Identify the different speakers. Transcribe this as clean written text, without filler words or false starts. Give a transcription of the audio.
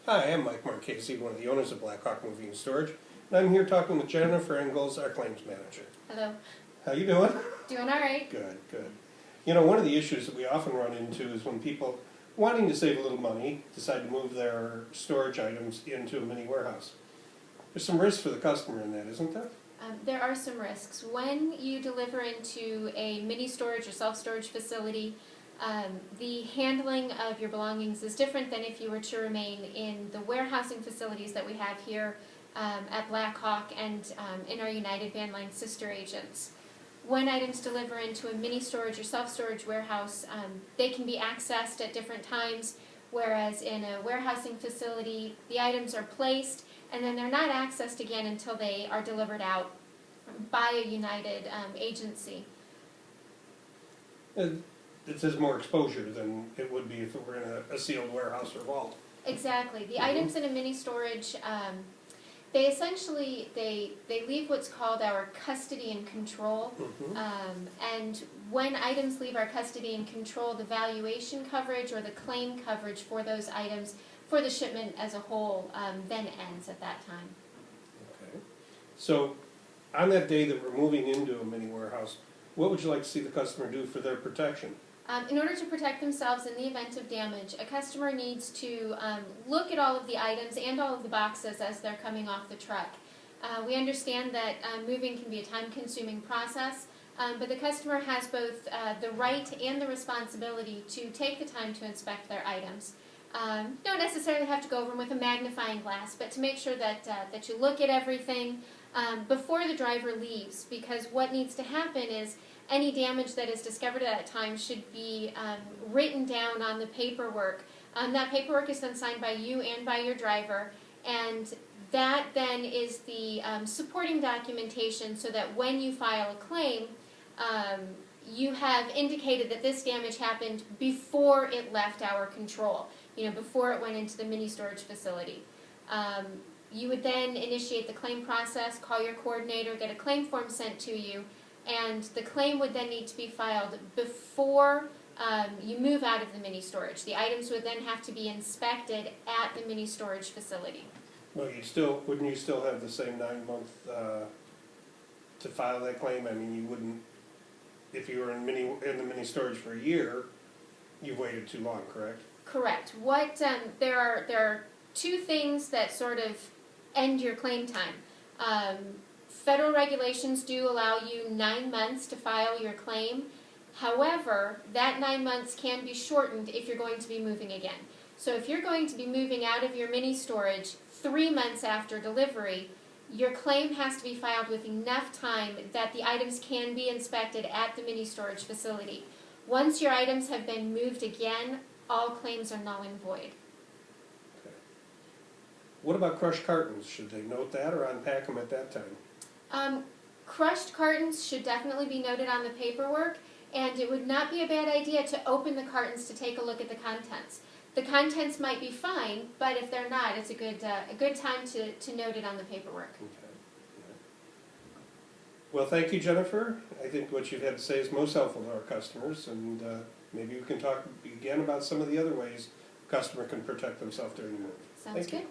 Speaker 1: Hi, I'm Mike Marchese, one of the owners of Blackhawk Moving and Storage, and I'm here talking with Jennifer Engels, our claims manager.
Speaker 2: Hello.
Speaker 1: How you doing?
Speaker 2: Doing all right.
Speaker 1: Good, good. You know, one of the issues that we often run into is when people, wanting to save a little money, decide to move their storage items into a mini warehouse. There's some risk for the customer in that, isn't there?
Speaker 2: There are some risks. When you deliver into a mini storage or self-storage facility, the handling of your belongings is different than if you were to remain in the warehousing facilities that we have here at Blackhawk and in our United Van Line sister agents. When items deliver into a mini storage or self-storage warehouse, they can be accessed at different times, whereas in a warehousing facility, the items are placed and then they're not accessed again until they are delivered out by a United agency.
Speaker 1: It says more exposure than it would be if it were in a sealed warehouse or vault.
Speaker 2: Exactly. The items in a mini storage, they essentially, they leave what's called our custody and control. And when items leave our custody and control, the valuation coverage or the claim coverage for those items for the shipment as a whole then ends at that time.
Speaker 1: Okay. So, on that day that we're moving into a mini warehouse, what would you like to see the customer do for their protection?
Speaker 2: In order to protect themselves in the event of damage, a customer needs to look at all of the items and all of the boxes as they're coming off the truck. We understand that moving can be a time-consuming process, but the customer has both the right and the responsibility to take the time to inspect their items. Don't necessarily have to go over them with a magnifying glass, but to make sure that, that you look at everything before the driver leaves, because what needs to happen is any damage that is discovered at that time should be written down on the paperwork. That paperwork is then signed by you and by your driver, and that then is the supporting documentation so that when you file a claim, you have indicated that this damage happened before it left our control, before it went into the mini storage facility. You would then initiate the claim process, call your coordinator, get a claim form sent to you, and the claim would then need to be filed before you move out of the mini storage. The items would then have to be inspected at the mini storage facility.
Speaker 1: Well, wouldn't you still have the same 9-month to file that claim? I mean, you wouldn't, if you were in the mini storage for a year, you've waited too long, correct?
Speaker 2: Correct. There are two things that sort of end your claim time. Federal regulations do allow you 9 months to file your claim. However, that 9 months can be shortened if you're going to be moving again. So if you're going to be moving out of your mini storage 3 months after delivery, your claim has to be filed with enough time that the items can be inspected at the mini storage facility. Once your items have been moved again, all claims are null and void.
Speaker 1: Okay. What about crushed cartons? Should they note that or unpack them at that time?
Speaker 2: Crushed cartons should definitely be noted on the paperwork, and it would not be a bad idea to open the cartons to take a look at the contents. The contents might be fine, but if they're not, it's a good time to note it on the paperwork.
Speaker 1: Okay. Yeah. Well, thank you, Jennifer. I think what you've had to say is most helpful to our customers, and maybe we can talk again about some of the other ways a customer can protect themselves during the move.
Speaker 2: Sounds good.